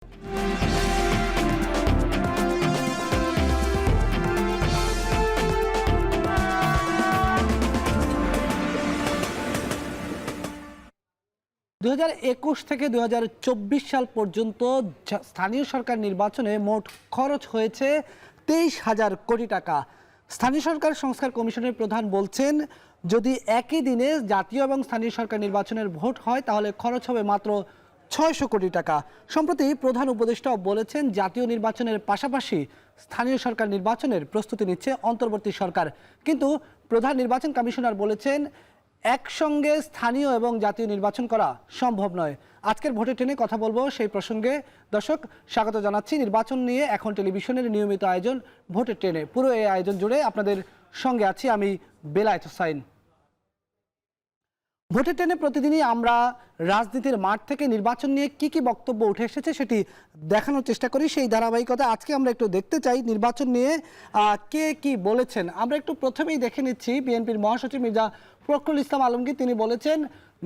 2021 থেকে 2024 সাল পর্যন্ত স্থানীয় সরকার নির্বাচনে মোট খরচ হয়েছে 23,000 কোটি টাকা। স্থানীয় সরকার সংস্কার কমিশনের প্রধান বলছেন, যদি একই দিনে জাতীয় এবং স্থানীয় সরকার নির্বাচনের ভোট হয় তাহলে খরচ হবে মাত্র 600 কোটি টাকা। সম্প্রতি প্রধান উপদেষ্টাও বলেছেন, জাতীয় নির্বাচনের পাশাপাশি স্থানীয় সরকার নির্বাচনের প্রস্তুতি নিচ্ছে অন্তর্বর্তী সরকার। কিন্তু প্রধান নির্বাচন কমিশনার বলেছেন, একসঙ্গে স্থানীয় এবং জাতীয় নির্বাচন করা সম্ভব নয়। আজকের ভোটে টেনে কথা বলবো সেই প্রসঙ্গে। দর্শক, স্বাগত জানাচ্ছি নির্বাচন নিয়ে এখন টেলিভিশনের নিয়মিত আয়োজন ভোটে টেনে। পুরো এই আয়োজন জুড়ে আপনাদের সঙ্গে আছি আমি বেলায়েত হোসাইন। ভোটে টেনে প্রতিদিনই আমরা রাজনীতির মাঠ থেকে নির্বাচন নিয়ে কি কি বক্তব্য উঠে এসেছে সেটি দেখানোর চেষ্টা করি। সেই ধারাবাহিকতা আজকে আমরা একটু দেখতে চাই নির্বাচন নিয়ে কে কি বলেছেন। আমরা একটু প্রথমেই দেখে নিচ্ছি বিএনপির মহাসচিব মির্জা ফখরুল ইসলাম আলমগীর। তিনি বলেছেন,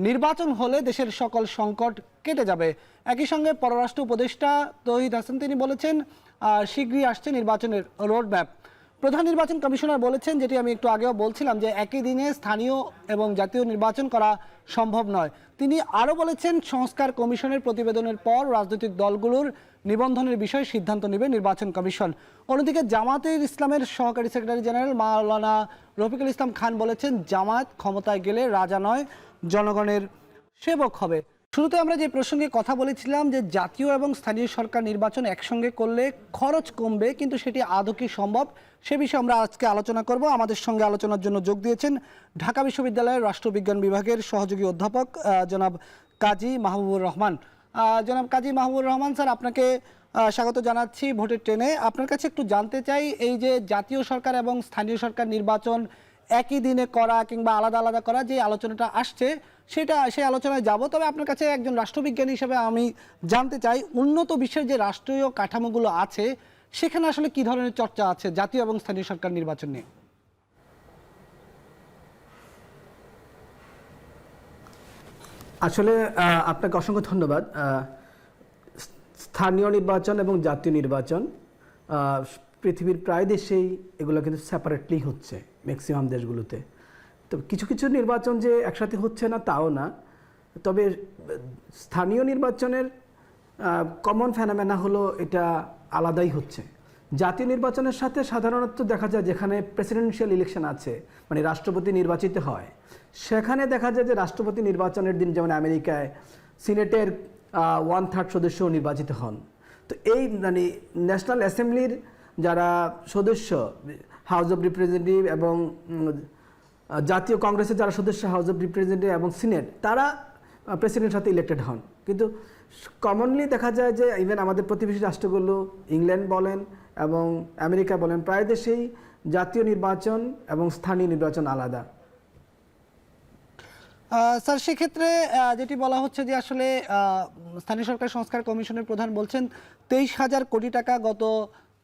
নির্বাচন হলে দেশের সকল সংকট কেটে যাবে। একই সঙ্গে পররাষ্ট্র উপদেষ্টা তৌহিদ হাসান তিনি বলেছেন, শীঘ্রই আসছে নির্বাচনের রোডম্যাপ। প্রধান নির্বাচন কমিশনার বলেছেন, যেটি আমি একটু আগেও বলছিলাম, যে একই দিনে স্থানীয় এবং জাতীয় নির্বাচন করা সম্ভব নয়। তিনি আরও বলেছেন, সংস্কার কমিশনের প্রতিবেদনের পর রাজনৈতিক দলগুলোর নিবন্ধনের বিষয়ে সিদ্ধান্ত নেবে নির্বাচন কমিশন। অন্যদিকে জামাতের ইসলামের সহকারী সেক্রেটারি জেনারেল মাওলানা রফিকুল ইসলাম খান বলেছেন, জামাত ক্ষমতায় গেলে রাজা নয় জনগণের সেবক হবে। শুরুতে আমরা যে প্রসঙ্গে কথা বলেছিলাম যে জাতীয় এবং স্থানীয় সরকার নির্বাচন একসঙ্গে করলে খরচ কমবে, কিন্তু সেটি আদৌ কি সম্ভব সে বিষয়ে আমরা আজকে আলোচনা করব। আমাদের সঙ্গে আলোচনার জন্য যোগ দিয়েছেন ঢাকা বিশ্ববিদ্যালয়ের রাষ্ট্রবিজ্ঞান বিভাগের সহযোগী অধ্যাপক জনাব কাজী মাহবুবুর রহমান। জনাব কাজী মাহবুবুর রহমান স্যার, আপনাকে স্বাগত জানাচ্ছি ভোটের ট্রেনে। আপনার কাছে একটু জানতে চাই, এই যে জাতীয় সরকার এবং স্থানীয় সরকার নির্বাচন একই দিনে করা কিংবা আলাদা আলাদা করা যে আলোচনাটা আসছে সেই আলোচনায় যাব। তবে আপনার কাছে একজন রাষ্ট্রবিজ্ঞানী হিসেবে আমি জানতে চাই, উন্নত বিশ্বের যে রাষ্ট্রীয় কাঠামোগুলো আছে সেখানে আসলে কি ধরনের চর্চা আছে জাতীয় এবং স্থানীয় সরকার নির্বাচন নিয়ে? আসলে আপনাকে অসংখ্য ধন্যবাদ। স্থানীয় নির্বাচন এবং জাতীয় নির্বাচন পৃথিবীর প্রায় দেশেই এগুলো কিন্তু সেপারেটলি হচ্ছে, ম্যাক্সিমাম দেশগুলোতে। তো কিছু কিছু নির্বাচন যে একসাথে হচ্ছে না তাও না, তবে স্থানীয় নির্বাচনের কমন ফেনোমেনা হলো এটা আলাদাই হচ্ছে। জাতীয় নির্বাচনের সাথে সাধারণত দেখা যায় যেখানে প্রেসিডেন্সিয়াল ইলেকশন আছে, মানে রাষ্ট্রপতি নির্বাচিত হয়, সেখানে দেখা যায় যে রাষ্ট্রপতি নির্বাচনের দিন যেমন আমেরিকায় সিনেটের 1/3 সদস্য নির্বাচিত হন। তো এই মানে ন্যাশনাল অ্যাসেম্বলির যারা সদস্য হাউস অব রিপ্রেজেন্টেটিভ এবং জাতীয় কংগ্রেসের যারা সদস্য হাউস অব রিপ্রেজেন্টেটিভ এবং সিনেট, তারা প্রেসিডেন্টের সাথে ইলেক্টেড হন। কিন্তু কমনলি দেখা যায় যে ইভেন আমাদের প্রতিবেশী রাষ্ট্রগুলো ইংল্যান্ড বলেন এবং আমেরিকা বলেন, প্রায় দেশেই জাতীয় নির্বাচন এবং স্থানীয় নির্বাচন আলাদা। স্যার, সেক্ষেত্রে যেটি বলা হচ্ছে যে আসলে স্থানীয় সরকার সংস্কার কমিশনের প্রধান বলছেন 23,000 কোটি টাকা গত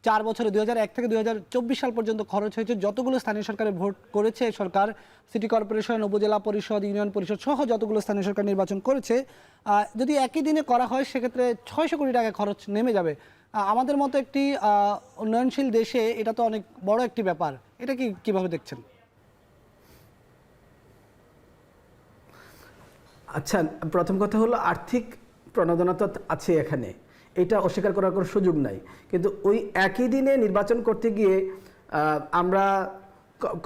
4 বছরে 2001 থেকে 2024 সাল পর্যন্ত খরচ হয়েছে। যতগুলো স্থানীয় সরকারে ভোট করেছে সরকার, সিটি কর্পোরেশন, উপজেলা পরিষদ, ইউনিয়ন পরিষদ সহ যতগুলো স্থানীয় সরকার নির্বাচন করেছে, যদি একই দিনে করা হয় সেক্ষেত্রে 600 কোটি টাকা খরচ নেমে যাবে। আমাদের মতো একটি উন্নয়নশীল দেশে এটা তো অনেক বড় একটি ব্যাপার। এটা কিভাবে দেখছেন? আচ্ছা, প্রথম কথা হলো আর্থিক প্রণোদনা তো আছে এখানে, এটা অস্বীকার করার কোনো সুযোগ নাই। কিন্তু ওই একই দিনে নির্বাচন করতে গিয়ে আমরা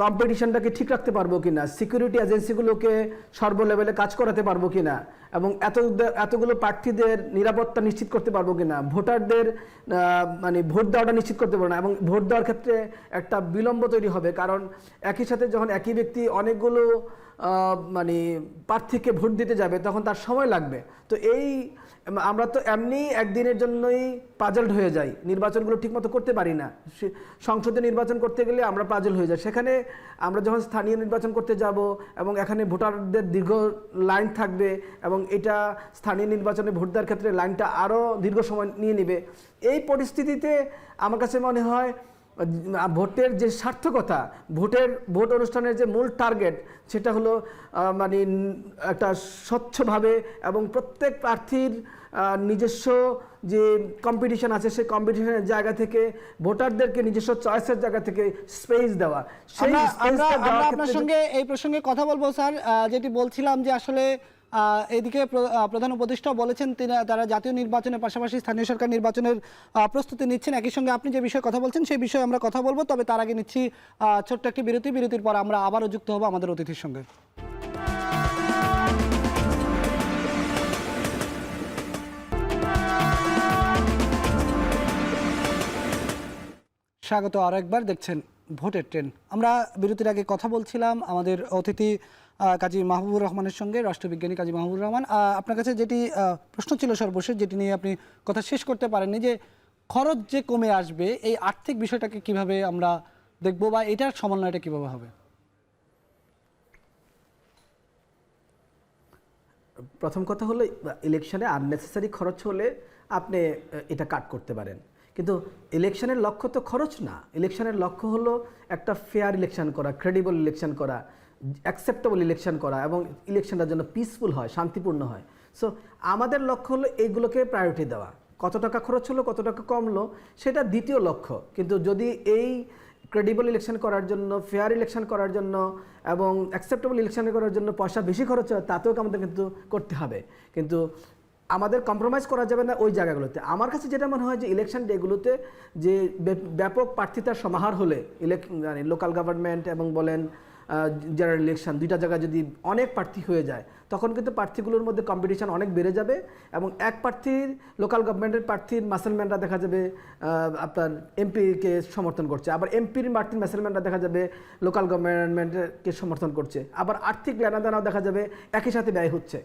কম্পিটিশনটাকে ঠিক রাখতে পারবো কিনা, সিকিউরিটি এজেন্সিগুলোকে সর্ব লেভেলে কাজ করাতে পারবো কিনা, এবং এতগুলো প্রার্থীদের নিরাপত্তা নিশ্চিত করতে পারবো কিনা, ভোটারদের মানে ভোট দেওয়াটা নিশ্চিত করতে পারবো না, এবং ভোট দেওয়ার ক্ষেত্রে একটা বিলম্ব তৈরি হবে। কারণ একই সাথে যখন একই ব্যক্তি অনেকগুলো মানে প্রার্থীকে ভোট দিতে যাবে তখন তার সময় লাগবে। তো এই আমরা তো এমনি একদিনের জন্যই পাজলড হয়ে যাই, নির্বাচনগুলো ঠিকমতো করতে পারি না। সংসদে নির্বাচন করতে গেলে আমরা পাজল হয়ে যাই। সেখানে আমরা যখন স্থানীয় নির্বাচন করতে যাব এবং এখানে ভোটারদের দীর্ঘ লাইন থাকবে এবং এটা স্থানীয় নির্বাচনে ভোট দেওয়ার ক্ষেত্রে লাইনটা আরও দীর্ঘ সময় নিয়ে নেবে। এই পরিস্থিতিতে আমার কাছে মনে হয় ভোটের যে সার্থকতা, ভোট অনুষ্ঠানের যে মূল টার্গেট, সেটা হলো মানে একটা স্বচ্ছভাবে এবং প্রত্যেক প্রার্থীর নিজস্ব যে কম্পিটিশন আছে সেই কম্পিটিশনের জায়গা থেকে ভোটারদেরকে নিজস্ব চয়েসের জায়গা থেকে স্পেস দেওয়া, সেই আমরা স্পেসটা আমরা দেওয়ার আপনার ক্ষেত্রে সঙ্গে এই প্রসঙ্গে কথা বলবো স্যার। যেটি বলছিলাম যে আসলে এদিকে প্রধান উপদেষ্টা বলেছেন তারা জাতীয় নির্বাচনের পাশাপাশি স্থানীয় সরকার নির্বাচনের প্রস্তুতি নিচ্ছেন। একই সঙ্গে আপনি যে বিষয়ে কথা বলছেন সেই বিষয়ে আমরা কথা বলবো, তবে তার আগে নিচ্ছি ছোট্ট একটি বিরতির পর আমরা আবারও যুক্ত হব আমাদের অতিথির সঙ্গে। স্বাগত আরো একবার, দেখছেন ভোটের ট্রেন। আমরা বিরতির আগে কথা বলছিলাম আমাদের অতিথি কাজী মাহবুবুর রহমানের সঙ্গে, রাষ্ট্রবিজ্ঞানী কাজী মাহবুবুর রহমান। আপনার কাছে যেটি প্রশ্ন ছিল সর্বশেষ, যেটি নিয়ে আপনি কথা শেষ করতে পারেননি, যে খরচ যে কমে আসবে এই আর্থিক বিষয়টাকে কিভাবে আমরা দেখব বা এটার সমন্বয়টা কিভাবে হবে? প্রথম কথা হলো ইলেকশনে আননেসেসারি খরচ হলে আপনি এটা কাট করতে পারেন, কিন্তু ইলেকশনের লক্ষ্য তো খরচ না। ইলেকশনের লক্ষ্য হলো একটা ফেয়ার ইলেকশন করা, ক্রেডিবল ইলেকশন করা, অ্যাকসেপ্টেবল ইলেকশন করা এবং ইলেকশনটা যেন পিসফুল হয়, শান্তিপূর্ণ হয়। সো আমাদের লক্ষ্য হলো এইগুলোকে প্রায়োরিটি দেওয়া। কত টাকা খরচ হলো, কত টাকা কমলো, সেটা দ্বিতীয় লক্ষ্য। কিন্তু যদি এই ক্রেডিবল ইলেকশন করার জন্য, ফেয়ার ইলেকশন করার জন্য এবং অ্যাকসেপ্টেবল ইলেকশন করার জন্য পয়সা বেশি খরচ হয়, তাতেও আমাদের কিন্তু করতে হবে। কিন্তু আমাদের কম্প্রোমাইজ করা যাবে না ওই জায়গাগুলোতে। আমার কাছে যেটা মনে হয় যে ইলেকশন ডেগুলোতে যে ব্যাপক প্রার্থিতার সমাহার হলে মানে লোকাল গভর্নমেন্ট এবং বলেন জেনারেল ইলেকশন, দুইটা জায়গায় যদি অনেক প্রার্থী হয়ে যায়, তখন কিন্তু প্রার্থীগুলোর মধ্যে কম্পিটিশন অনেক বেড়ে যাবে এবং এক প্রার্থীর, লোকাল গভর্নমেন্টের প্রার্থীর মাসেলম্যানরা দেখা যাবে আপনার এমপিকে সমর্থন করছে, আবার এমপির প্রার্থীর মাসেলম্যানরা দেখা যাবে লোকাল গভর্নমেন্টকে সমর্থন করছে, আবার আর্থিক লেনাদেনাও দেখা যাবে একই সাথে ব্যয় হচ্ছে।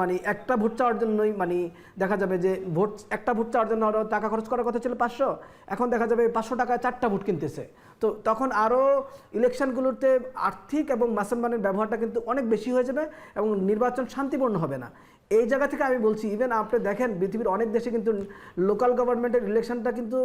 মানে একটা ভোট চাওয়ার জন্যই মানে দেখা যাবে যে একটা ভোট চাওয়ার জন্য আরও টাকা খরচ করার কথা ছিল 500, এখন দেখা যাবে 500 টাকায় 4টা ভোট কিনতেছে। তো তখন আরও ইলেকশনগুলোতে আর্থিক এবং মাসেলমানের ব্যবহারটা কিন্তু অনেক বেশি হয়ে যাবে এবং নির্বাচন শান্তিপূর্ণ হবে না। এই জায়গা থেকে আমি বলছি, ইভেন আপনি দেখেন পৃথিবীর অনেক দেশে কিন্তু লোকাল গভর্নমেন্টের ইলেকশনটা কিন্তু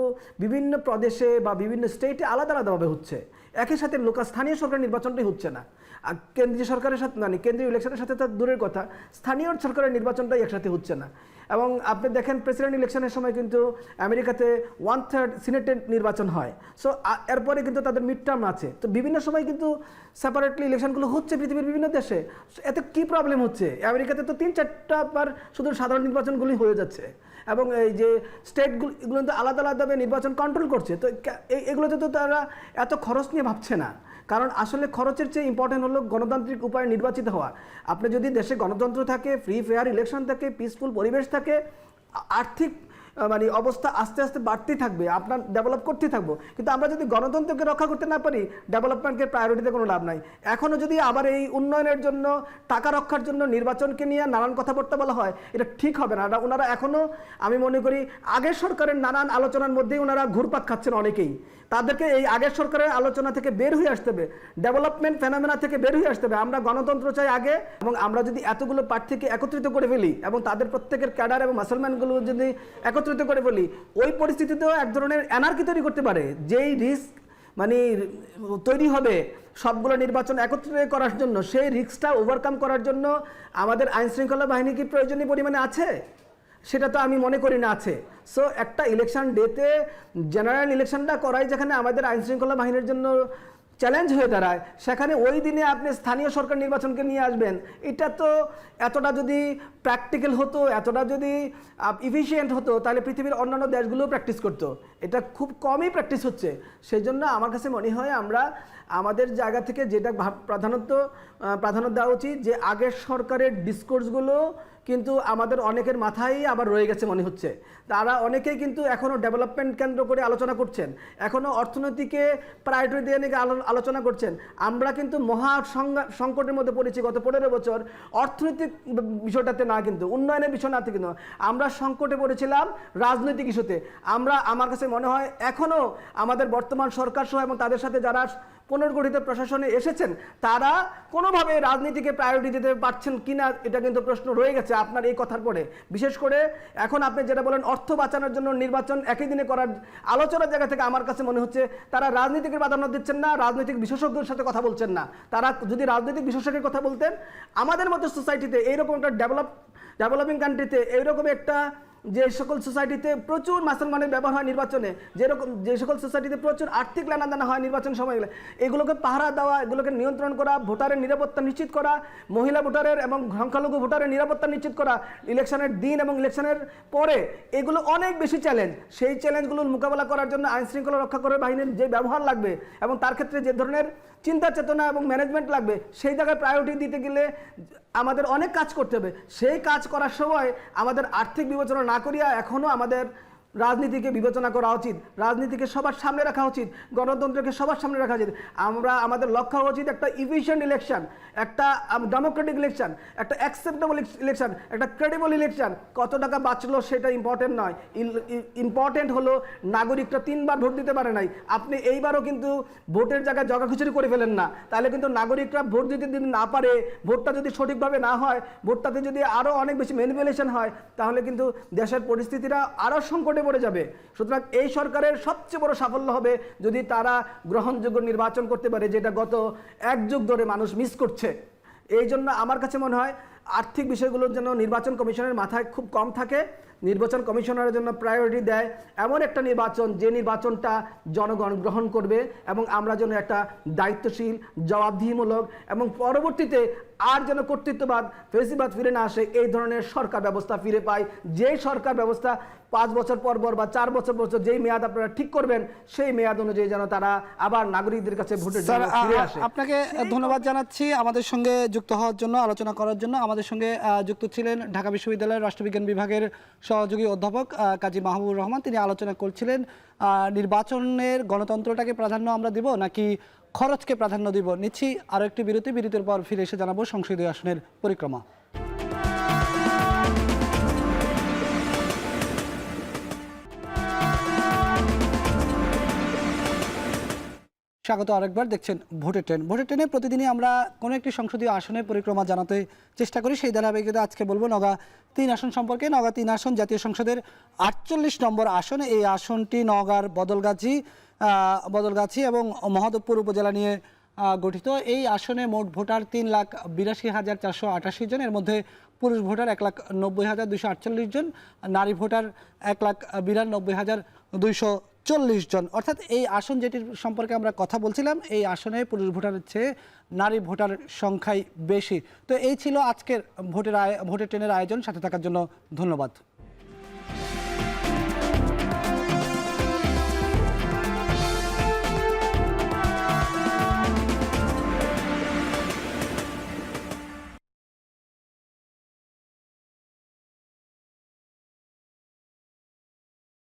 বিভিন্ন প্রদেশে বা বিভিন্ন স্টেটে আলাদা আলাদাভাবে হচ্ছে, একই সাথে স্থানীয় সরকার নির্বাচনটাই হচ্ছে না। আর কেন্দ্রীয় সরকারের সাথে মানে কেন্দ্রীয় ইলেকশনের সাথে তার দূরের কথা, স্থানীয় সরকারের নির্বাচনটাই একসাথে হচ্ছে না। এবং আপনি দেখেন প্রেসিডেন্ট ইলেকশনের সময় কিন্তু আমেরিকাতে 1/3 সিনেটের নির্বাচন হয়। সো এরপরে কিন্তু তাদের মিড টার্ম আছে। তো বিভিন্ন সময় কিন্তু সেপারেটলি ইলেকশনগুলো হচ্ছে পৃথিবীর বিভিন্ন দেশে। এতে কি প্রবলেম হচ্ছে? আমেরিকাতে তো 3-4টা বার শুধু সাধারণ নির্বাচনগুলি হয়ে যাচ্ছে এবং এই যে স্টেটগুলো তো আলাদা আলাদাভাবে নির্বাচন কন্ট্রোল করছে। তো এগুলোতে তো তারা এত খরচ নিয়ে ভাবছে না, কারণ আসলে খরচের চেয়ে ইম্পর্টেন্ট হলো গণতান্ত্রিক উপায়ে নির্বাচিত হওয়া। আপনি যদি দেশে গণতন্ত্র থাকে, ফ্রি ফেয়ার ইলেকশন থাকে, পিসফুল পরিবেশ থাকে, আর্থিক মানে অবস্থা আস্তে আস্তে বাড়তেই থাকবে, আপনার ডেভেলপ করতেই থাকবো। কিন্তু আমরা যদি গণতন্ত্রকে রক্ষা করতে না পারি, ডেভেলপমেন্টকে প্রায়োরিটিতে কোনো লাভ নাই। এখনও যদি আবার এই উন্নয়নের জন্য, টাকা রক্ষার জন্য নির্বাচনকে নিয়ে নানান কথাবার্তা বলা হয়, এটা ঠিক হবে না। ওনারা এখনও আমি মনে করি আগের সরকারের নানান আলোচনার মধ্যেই ওনারা ঘুরপাক খাচ্ছেন অনেকেই। তাদেরকে এই আগের সরকারের আলোচনা থেকে বের হয়ে আসতে হবে, ডেভেলপমেন্ট ফেনোমেনা থেকে বের হয়ে আসতে হবে। আমরা গণতন্ত্র চাই আগে, এবং আমরা যদি এতগুলো প্রার্থীকে একত্রিত করে ফেলি এবং তাদের প্রত্যেকের ক্যাডার এবং মুসলমানগুলো যদি একত্রিত করে ফেলি, ওই পরিস্থিতিতেও এক ধরনের অ্যানার্কি তৈরি করতে পারে। যেই রিস্ক মানে তৈরি হবে সবগুলো নির্বাচন একত্রিত করার জন্য, সেই রিস্কটা ওভারকাম করার জন্য আমাদের আইনশৃঙ্খলা বাহিনী কি প্রয়োজনীয় পরিমাণে আছে? সেটা তো আমি মনে করি না আছে। সো একটা ইলেকশন ডেতে জেনারেল ইলেকশনটা করাই যেখানে আমাদের আইনশৃঙ্খলা বাহিনীর জন্য চ্যালেঞ্জ হয়ে দাঁড়ায়, সেখানে ওই দিনে আপনি স্থানীয় সরকার নির্বাচনকে নিয়ে আসবেন, এটা তো এতটা যদি প্র্যাকটিক্যাল হতো, এতটা যদি ইফিশিয়েন্ট হতো, তাহলে পৃথিবীর অন্যান্য দেশগুলোও প্র্যাকটিস করতো। এটা খুব কমই প্র্যাকটিস হচ্ছে। সেই জন্য আমার কাছে মনে হয় আমরা আমাদের জায়গা থেকে যেটা প্রাধান্য দেওয়া উচিত, যে আগের সরকারের ডিসকোর্সগুলো কিন্তু আমাদের অনেকের মাথায় আবার রয়ে গেছে মনে হচ্ছে। তারা অনেকেই কিন্তু এখনও ডেভেলপমেন্ট কেন্দ্র করে আলোচনা করছেন, এখনও অর্থনীতিকে প্রায়োরিটি দিয়ে নিয়ে আলোচনা করছেন। আমরা কিন্তু মহা সংকটের মধ্যে পড়েছি গত 15 বছর, অর্থনৈতিক বিষয়টাতে না, কিন্তু উন্নয়নের বিষয় না, কিন্তু আমরা সংকটে পড়েছিলাম রাজনৈতিক ইস্যুতে। আমার কাছে মনে হয় এখনও আমাদের বর্তমান সরকার সহ এবং তাদের সাথে যারা পুনর্গঠিত প্রশাসনে এসেছেন, তারা কোনোভাবে রাজনীতিকে প্রায়োরিটি দিতে পারছেন কিনা, এটা কিন্তু প্রশ্ন রয়ে গেছে আপনার এই কথার পরে। বিশেষ করে এখন আপনি যেটা বলেন অর্থ বাঁচানোর জন্য নির্বাচন একই দিনে করার আলোচনার জায়গা থেকে আমার কাছে মনে হচ্ছে তারা রাজনীতিকে প্রাধান্য দিচ্ছেন না, রাজনৈতিক বিশেষজ্ঞদের সাথে কথা বলছেন না। তারা যদি রাজনৈতিক বিশেষজ্ঞের কথা বলতেন, আমাদের মতো সোসাইটিতে এইরকম একটা ডেভেলপিং কান্ট্রিতে এইরকম একটা যে সকল সোসাইটিতে প্রচুর মুসলমানের ব্যবহার হয় নির্বাচনে, যে সকল সোসাইটিতে প্রচুর আর্থিক লেনাদেনা হয় নির্বাচন সময়, এগুলোকে পাহারা দেওয়া, এগুলোকে নিয়ন্ত্রণ করা, ভোটারের নিরাপত্তা নিশ্চিত করা, মহিলা ভোটারের এবং সংখ্যালঘু ভোটারের নিরাপত্তা নিশ্চিত করা ইলেকশনের দিন এবং ইলেকশনের পরে, এগুলো অনেক বেশি চ্যালেঞ্জ। সেই চ্যালেঞ্জগুলোর মোকাবেলা করার জন্য আইন শৃঙ্খলা রক্ষা করে বাহিনীর যে ব্যবহার লাগবে এবং তার ক্ষেত্রে যে ধরনের চিন্তা চেতনা এবং ম্যানেজমেন্ট লাগবে, সেই জায়গায় প্রায়োরিটি দিতে গেলে আমাদের অনেক কাজ করতে হবে। সেই কাজ করার সময় আমাদের আর্থিক বিবেচনা না করিয়া এখনও আমাদের রাজনীতিকে বিবেচনা করা উচিত, রাজনীতিকে সবার সামনে রাখা উচিত, গণতন্ত্রকে সবার সামনে রাখা উচিত। আমাদের লক্ষ্য হওয়া উচিত একটা ইফিশিয়েন্ট ইলেকশন, একটা ডেমোক্রেটিক ইলেকশন, একটা অ্যাকসেপ্টেবল ইলেকশন, একটা ক্রেডিবল ইলেকশন। কত টাকা বাঁচলো সেটা ইম্পর্টেন্ট নয়, ইম্পর্টেন্ট হলো নাগরিকরা 3 বার ভোট দিতে পারে নাই। আপনি এইবারও কিন্তু ভোটের জায়গায় জগাখিচুড়ি করে ফেলেন না, তাহলে কিন্তু নাগরিকরা ভোট দিতে যদি না পারে, ভোটটা যদি সঠিকভাবে না হয়, ভোটটাতে যদি আরও অনেক বেশি ম্যানিপুলেশন হয়, তাহলে কিন্তু দেশের পরিস্থিতিটা আরও সংকটে পড়ে যাবে। সুতরাং এই সরকারের সবচেয়ে বড় সাফল্য হবে যদি তারা গ্রহণযোগ্য নির্বাচন করতে পারে, যেটা গত 1 যুগ ধরে মানুষ মিস করছে। এই জন্য আমার কাছে মনে হয় আর্থিক বিষয়গুলোর জন্য নির্বাচন কমিশনের মাথায় খুব কম থাকে, নির্বাচন কমিশনারের জন্য প্রায়োরিটি দেয় এমন একটা নির্বাচন, যে নির্বাচনটা জনগণ গ্রহণ করবে এবং আমরা যেন একটা দায়িত্বশীল, জবাবদিহিমূলক এবং পরবর্তীতে আর যেন কর্তৃত্ববাদ, ফেসিবাদ ফিরে না আসে, এই ধরনের সরকার ব্যবস্থা ফিরে পাই। যেই সরকার ব্যবস্থা 5 বছর পর বা 4 বছর যেই মেয়াদ আপনারা ঠিক করবেন, সেই মেয়াদ অনুযায়ী যেন তারা আবার নাগরিকদের কাছে ভোটের জন্য ফিরে আসে। আপনাকে ধন্যবাদ জানাচ্ছি আমাদের সঙ্গে যুক্ত হওয়ার জন্য, আলোচনা করার জন্য। আমাদের সঙ্গে যুক্ত ছিলেন ঢাকা বিশ্ববিদ্যালয়ের রাষ্ট্রবিজ্ঞান বিভাগের সহযোগী অধ্যাপক কাজী মাহবুবুর রহমান। তিনি আলোচনা করছিলেন নির্বাচনের গণতন্ত্রটাকে প্রাধান্য আমরা দিব নাকি খরচকে প্রাধান্য দিব। নিচ্ছি আরও একটি বিরতির পর ফিরে এসে জানাবো সংসদীয় আসনের পরিক্রমা। স্বাগত আরেকবার, দেখছেন ভোটের ট্রেন। ভোটের ট্রেনে প্রতিদিনই আমরা কোনো একটি সংসদীয় আসনের পরিক্রমা জানাতে চেষ্টা করি। সেই ধারাবাহিকতা আজকে বলবো নওগাঁ 3 আসন সম্পর্কে। নওগাঁ 3 আসন জাতীয় সংসদের 48 নম্বর আসন। এই আসনটি নওগাঁর বদলগাছি এবং মহদেবপুর উপজেলা নিয়ে গঠিত। এই আসনে মোট ভোটার 3,82,488 জন। এর মধ্যে পুরুষ ভোটার 1,90,248 জন, নারী ভোটার 1,92,240 জন। অর্থাৎ এই আসন যেটির সম্পর্কে আমরা কথা বলছিলাম, এই আসনে পুরুষ ভোটারের চেয়ে নারী ভোটার সংখ্যাই বেশি। তো এই ছিল আজকের ভোটের ট্রেনের আয়োজন। সাথে থাকার জন্য ধন্যবাদ।